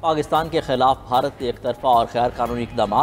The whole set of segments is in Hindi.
पाकिस्तान के खिलाफ भारत के एक तरफा और गैर कानूनी इक़दाम।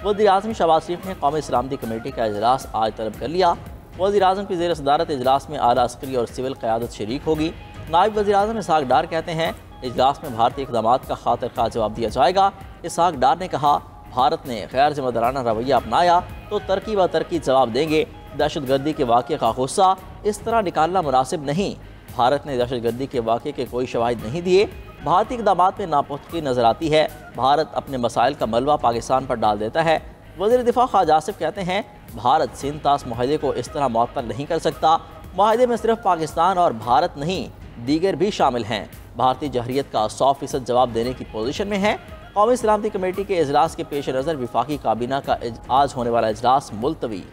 वज़ीर-ए-आज़म शहबाज शरीफ ने कौमी सलामती कमेटी का इजलास आज तलब कर लिया। वज़ीर-ए-आज़म की ज़ेर सदारत इजलास में आला अस्करी और सिविल क़यादत शरीक होगी। नायब वज़ीर-ए-आज़म इसहाक़ डार कहते हैं इजलास में भारतीय इक़दाम का खातिर खा जवाब दिया जाएगा। इसहाक़ डार ने कहा, भारत ने गैर ज़िम्मेदाराना रवैया अपनाया तो तरकी व तरकी जवाब देंगे। दहशतगर्दी के वाक़े का गुस्सा इस तरह निकालना मुनासिब नहीं। भारत ने दहशतगर्दी के वाक़े के कोई शवाहिद नहीं दिए। भारतीय इक़दाम में नापुख्तगी नज़र आती है। भारत अपने मसाइल का मलबा पाकिस्तान पर डाल देता है। वज़ीर दिफ़ा ख्वाजा आसिफ कहते हैं, भारत सिंध तास मुआहदे को इस तरह मुअत्तल नहीं कर सकता। मुआहदे में सिर्फ पाकिस्तान और भारत नहीं, दीगर भी शामिल हैं। भारतीय जहरियत का 100% जवाब देने की पोजीशन में है। कौमी सलामती कमेटी के इजलास के पेश नज़र विफाकी काबीना का आज होने वाला इजलास मुलतवी।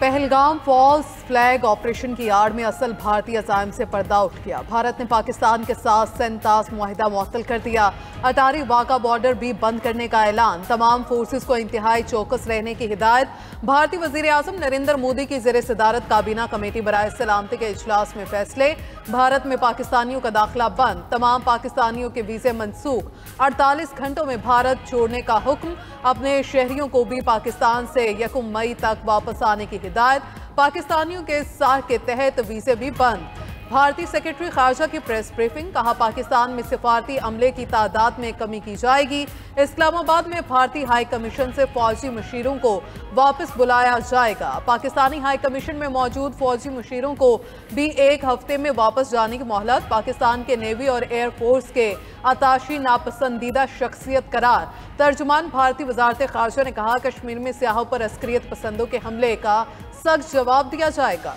पहलगाम फॉल्स फ्लैग ऑपरेशन की आड़ में असल भारतीय अज़ाइम से पर्दा उठ गया। भारत ने पाकिस्तान के साथ सेंतास मुआहिदा मुअत्तल कर दिया। अटारी वाघा बॉर्डर भी बंद करने का ऐलान। तमाम फोर्सेस को इंतहाई चौकस रहने की हिदायत। भारतीय वज़ीर-ए-आज़म नरेंद्र मोदी की ज़ेर सदारत काबीना कमेटी बराए सलामती के इजलास में फैसले। भारत में पाकिस्तानियों का दाखिला बंद। तमाम पाकिस्तानियों के वीज़े मनसूख। 48 घंटों में भारत छोड़ने का हुक्म। अपने शहरियों को भी पाकिस्तान से 1 मई तक वापस आने की हिदायत। पाकिस्तानियों के साह के तहत वीज़े भी बंद। भारतीय सेक्रेटरी खारजा की प्रेस ब्रीफिंग। कहा, पाकिस्तान में सिफारती अमले की तादाद में कमी की जाएगी। इस्लामाबाद में भारतीय हाई कमीशन से फौजी मुशीरों को वापस बुलाया जाएगा। पाकिस्तानी हाई कमीशन में मौजूद फौजी मुशीरों को भी 1 हफ्ते में वापस जाने की मोहलत। पाकिस्तान के नेवी और एयरफोर्स के अताशी नापसंदीदा शख्सियत करार। तर्जुमान भारतीय वजारत खारजा ने कहा, कश्मीर में सियाहों पर अस्करियत पसंदों के हमले का सख्त जवाब दिया जाएगा।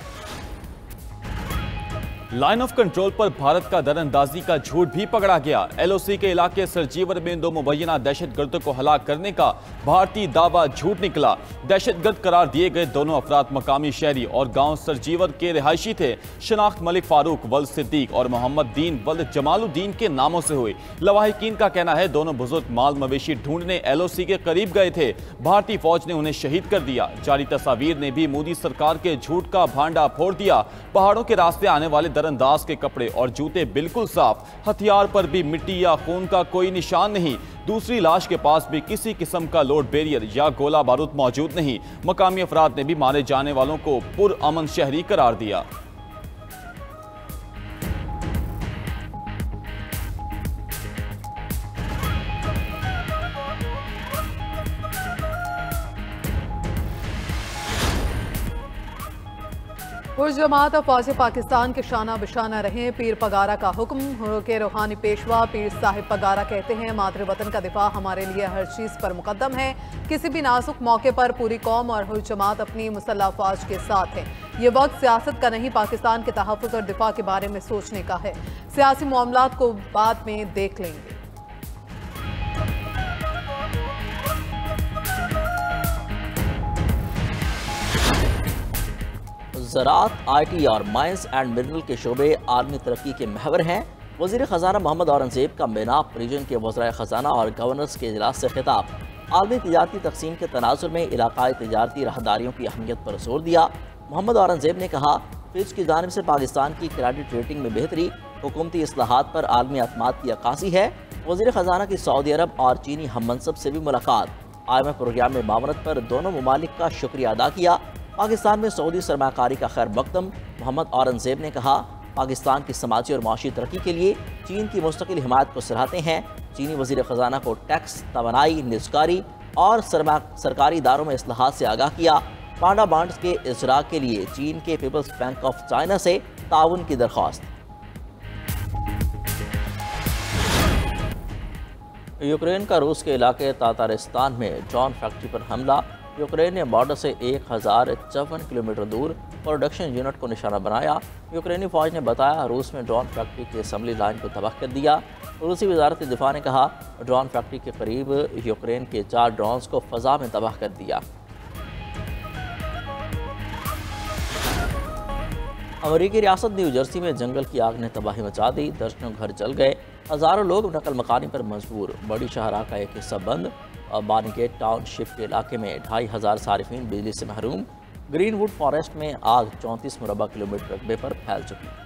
लाइन ऑफ कंट्रोल पर भारत का दरअंदाजी का झूठ भी पकड़ा गया। LOC के इलाके सरजीवर में 2 मुबैना दहशतगर्दों को हलाक करने का भारतीय दावा झूठ निकला। दहशतगर्द करार दिए गए दोनों अफराद मकामी शहरी और गांव सरजीवर के रिहायशी थे। शनाख्त मलिक फारूक वल्द सिद्दीक और मोहम्मद दीन वल्द जमालुद्दीन के नामों से हुई। लवाहिकीन का कहना है, दोनों बुजुर्ग माल मवेशी ढूंढने LOC के करीब गए थे। भारतीय फौज ने उन्हें शहीद कर दिया। जारी तस्वीर ने भी मोदी सरकार के झूठ का भांडा फोड़ दिया। पहाड़ों के रास्ते आने वाले अंदाज के कपड़े और जूते बिल्कुल साफ। हथियार पर भी मिट्टी या खून का कोई निशान नहीं। दूसरी लाश के पास भी किसी किस्म का लोड बैरियर या गोला बारूद मौजूद नहीं। मकामी अफराद ने भी मारे जाने वालों को पुरअमन शहरी करार दिया। पुरजमात फौज पाकिस्तान के शाना बिशाना रहे। पीर पगारा का हुक्म के रूहानी पेशवा पीर साहिब पगारा कहते हैं, मातृ वतन का दिफा हमारे लिए हर चीज़ पर मुकद्दम है। किसी भी नाजुक मौके पर पूरी कौम और हुर जमात अपनी मुसल्लह फौज के साथ है। ये वक्त सियासत का नहीं, पाकिस्तान के तहफ़्फ़ुज़ और दिफा के बारे में सोचने का है। सियासी मामलात को बाद में देख लेंगे। ज़राअत, IT और माइंस एंड मिनरल के शोबे आलमी तरक्की के महवर हैं। वज़ीर ख़जाना मोहम्मद औरंगज़ेब का मेनाप रीजन के वज़राए ख़जाना और गवर्नर्स के इजलास से खिताब। आलमी तिजारती तक़सीम के तनाज़ुर में इलाक़ाई तिजारती राहदारियों की अहमियत पर जोर दिया। मोहम्मद औरंगज़ेब ने कहा, फिच की जानिब से पाकिस्तान की क्रेडिट रेटिंग में बेहतरी हुकूमती इस्लाहात पर आलमी अतमाद की अक्कासी है। वज़ीर ख़जाना की सऊदी अरब और चीनी हम मनसब से भी मुलाकात। IMF प्रोग्राम में मामनत पर दोनों ममालिक का शुक्रिया अदा किया। पाकिस्तान में सऊदी सरमाकारी का खैर मकदम। मोहम्मद औरंगज़ेब ने कहा, पाकिस्तान की समाजी और माशी तरक्की के लिए चीन की मुस्तकिल हिमायत को सराहते हैं। चीनी वज़ीर ख़जाना को टैक्स, तवानाई, निजकारी और सरकारी इदारों में इस्लाहात से आगाह किया। पांडा बॉन्ड्स के इजरा के लिए चीन के पीपल्स बैंक ऑफ चाइना से ताउन की दरख्वास्त। यूक्रेन का रूस के इलाके तातारिस्तान में ड्रोन फैक्ट्री पर हमला। यूक्रेन ने बॉर्डर से 1054 किलोमीटर दूर प्रोडक्शन यूनिट को निशाना बनाया। यूक्रेनी फौज ने बताया, रूस में ड्रोन फैक्ट्री की असम्बली लाइन को तबाह कर दिया। रूसी वजारत दिफा ने कहा, ड्रोन फैक्ट्री के करीब यूक्रेन के 4 ड्रोन्स को फ़ज़ा में तबाह कर दिया। अमरीकी रियासत न्यू जर्सी में जंगल की आग ने तबाही मचा दी। दर्जनों घर जल गए। हज़ारों लोग नकल मकानी पर मजबूर। बड़ी शाहराह का एक हिस्सा बंद। बानीगेट टाउनशिप के इलाके में 2500 सारिफीन बिजली से महरूम। ग्रीनवुड फॉरेस्ट में आग 34 मुरबा किलोमीटर रकबे पर फैल चुकी है।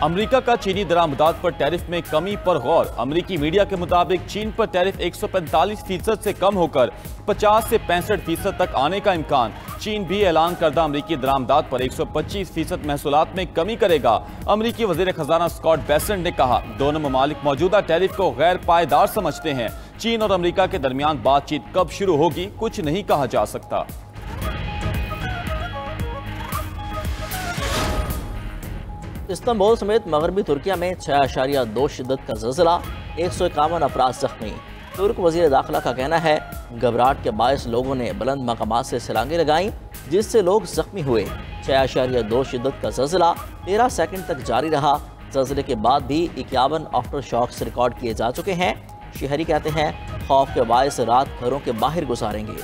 अमेरिका का चीनी दरामदात पर टैरिफ में कमी पर गौर। अमेरिकी मीडिया के मुताबिक चीन पर टैरिफ 145% से कम होकर 50 से 65% तक आने का इम्कान। चीन भी ऐलान करदा अमेरिकी दरामदात पर 125% महसूलात में कमी करेगा। अमेरिकी वजीर खजाना स्कॉट बेसेंट ने कहा, दोनों ममालिक मौजूदा टैरिफ को गैर पायदार समझते हैं। चीन और अमेरिका के दरमियान बातचीत कब शुरू होगी, कुछ नहीं कहा जा सकता। इस्तांबुल समेत मगरबी तुर्किया में 6.2 शिद्दत का ज़लज़ला, 151 अफराद जख्मी। तुर्क वज़ीर दाखिला का कहना है, घबराहट के बायस लोगों ने बुलंद मकामात से छलांगें लगाईं, जिससे लोग जख्मी हुए। 6.2 शिद्दत का ज़लज़ला 13 सेकंड तक जारी रहा। ज़लज़ले के बाद भी 51 आफ्टर शॉक्स रिकॉर्ड किए जा चुके हैं। शहरी कहते हैं, खौफ के बायस रात घरों के बाहर गुजारेंगे।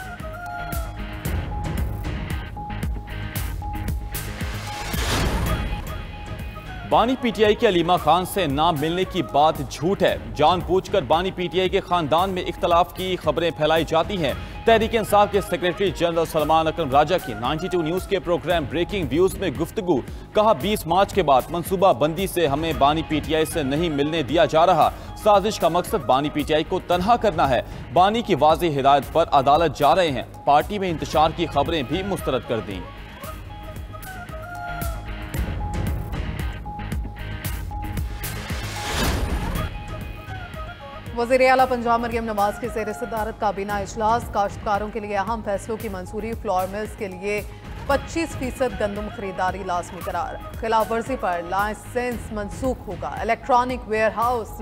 बानी पीटीआई के अलीमा खान से नाम मिलने की बात झूठ है। जानबूझकर बानी पीटीआई के खानदान में इख्तलाफ की खबरें फैलाई जाती हैं। तहरीक इंसाफ के सेक्रेटरी जनरल सलमान अकरम राजा की 92 न्यूज के प्रोग्राम ब्रेकिंग व्यूज में गुफ्तगू। कहा, 20 मार्च के बाद मंसूबा बंदी से हमें बानी पीटीआई से नहीं मिलने दिया जा रहा। साजिश का मकसद बानी पीटीआई को तनहा करना है। बानी की वाज़ेह हिदायत पर अदालत जा रहे हैं। पार्टी में इंतशार की खबरें भी मुस्तरद कर दी। वज़ीर आला पंजाब मरियम नवाज की ज़ेर सदारत काबीना इजलास। काश्तकारों के लिए अहम फैसलों की मंजूरी। फ्लोर मिल्स के लिए 25% गंदम खरीदारी लाजमी करार। खिलाफ वर्जी पर लाइसेंस मनसूख होगा। Electronic warehouse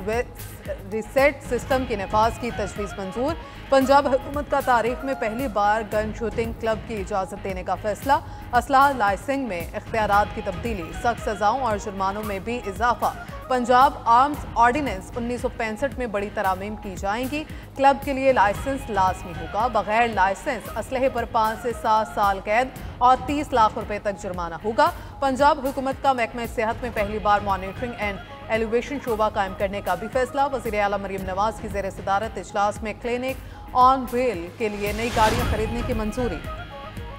receipt system के नफाज की तजवीज़ मंजूर। पंजाब हुकूमत का तारीख में पहली बार गन शूटिंग क्लब की इजाज़त देने का फैसला। असलाह लाइसेंसिंग में इख्तियारात की तब्दीली। सख्त सजाओं और जुर्मानों में भी इजाफा। पंजाब आर्म्स ऑर्डिनेंस 1965 में बड़ी तरामीम की जाएंगी। क्लब के लिए लाइसेंस लाजमी होगा। बगैर लाइसेंस असलहे पर 5 से 7 साल कैद और 30 लाख रुपए तक जुर्माना होगा। पंजाब हुकूमत का महकमा सेहत में पहली बार मॉनिटरिंग एंड एलिवेशन शोबा कायम करने का भी फैसला। वज़ीर आला मरियम नवाज की ज़ेर सदारत इजलास में क्लिनिक ऑन व्हील के लिए नई गाड़ियां खरीदने की मंजूरी।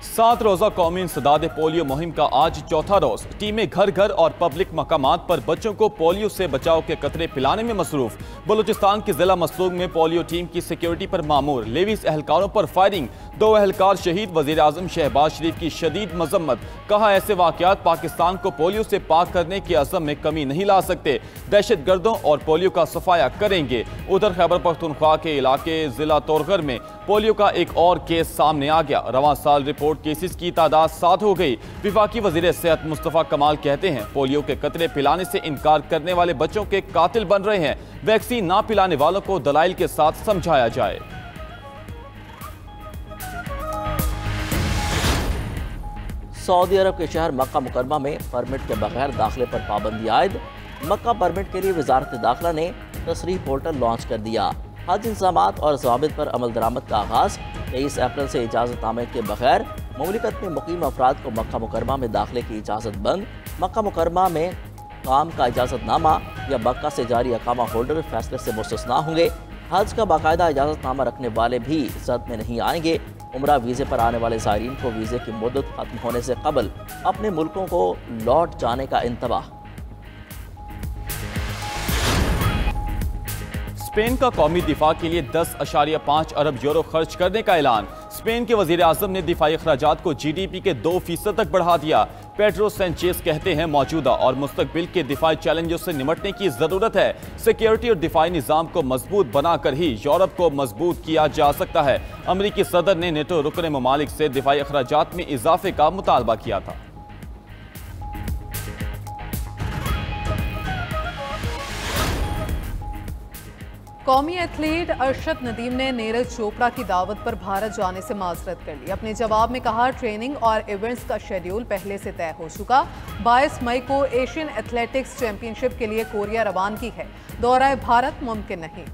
7 रोज़ा कौमी इंसदाद पोलियो मुहिम का आज चौथा रोज। टीमें घर घर और पब्लिक मकामात पर बच्चों को पोलियो से बचाव के कतरे पिलाने में मसरूफ। बलूचिस्तान के जिला मसलूग में पोलियो टीम की सिक्योरिटी पर मामूर। लेविस एहलकारों पर फायरिंग, 2 एहलकार शहीद। वज़ीर आज़म शहबाज शरीफ की शदीद मजम्मत। कहा, ऐसे वाक़यात पाकिस्तान को पोलियो से पाक करने के अज़म में कमी नहीं ला सकते। दहशत गर्दों और पोलियो का सफाया करेंगे। उधर खैबर पख्तूनख्वा के इलाके जिला तोरगर में पोलियो का एक और केस सामने आ गया। रवां साल रिपोर्ट केसेस की तादाद 7 हो गई। विफाकी वज़ीर सेहत मुस्तफ़ा कमाल कहते हैं, पोलियो के कतरे पिलाने से इनकार करने वाले बच्चों के कातिल बन रहे हैं। वैक्सीन ना पिलाने वालों को दलाइल के साथ समझाया जाए। सऊदी अरब के शहर मक्का मुकरमा में परमिट के बगैर दाखिले पर पाबंदी आयद। मक्का परमिट के लिए वजारत दाखिला ने तसरीह पोर्टल लॉन्च कर दिया। हज इंतज़ामात और ज़वाबित पर अमल दरामद का आगाज़। 23 अप्रैल से इजाज़तनामे के बगैर मुमलिकत में मुकीम अफराद को मक्का मुकरमा में दाखिले की इजाज़त बंद। मक्का मुकरमा में काम का इजाज़तनामा या मक्का से जारी अकामा होल्डर फैसले से मुस्तस्ना होंगे। हज का बाकायदा इजाज़तनामा रखने वाले भी जद में नहीं आएंगे। उम्रा वीज़े पर आने वाले ज़ायरीन को वीज़े की मुद्दत ख़त्म होने से कबल अपने मुल्कों को लौट जाने का इंतबाह। स्पेन का कौमी दिफा के लिए 10.5 अरब यूरो खर्च करने का ऐलान। स्पेन के वजीर आज़म ने दिफाई अखराजात को GDP के 2% तक बढ़ा दिया। पेड्रो सैंचेज कहते हैं, मौजूदा और मुस्तकबिल के दिफाई चैलेंजों से निपटने की ज़रूरत है। सिक्योरिटी और दिफाई निज़ाम को मजबूत बनाकर ही यूरोप को मजबूत किया जा सकता है। अमरीकी सदर ने नेटो रुकन ममालिक से दिफाई अखराजात में इजाफे का मुतालबा किया था। कौमी एथलीट अरशद नदीम ने नीरज चोपड़ा की दावत पर भारत जाने से माजरत कर ली। अपने जवाब में कहा, ट्रेनिंग और इवेंट्स का शेड्यूल पहले से तय हो चुका। 22 मई को एशियन एथलेटिक्स चैंपियनशिप के लिए कोरिया रवानगी है। दौरा भारत मुमकिन नहीं।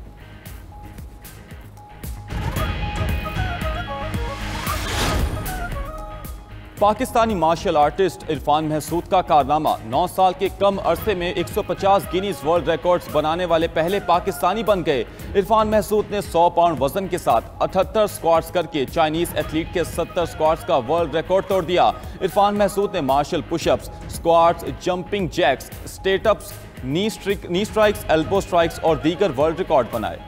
पाकिस्तानी मार्शल आर्टिस्ट इरफान महसूद का कारनामा, 9 साल के कम अरसे में 150 गिनीज वर्ल्ड रिकॉर्ड्स बनाने वाले पहले पाकिस्तानी बन गए। इरफान महसूद ने 100 पाउंड वजन के साथ 78 स्क्वाट्स करके चाइनीज एथलीट के 70 स्क्वाट्स का वर्ल्ड रिकॉर्ड तोड़ दिया। इरफान महसूद ने martial pushups, squats, jumping jacks, sit ups, knee strikes, elbow strikes और दीगर वर्ल्ड रिकॉर्ड बनाए।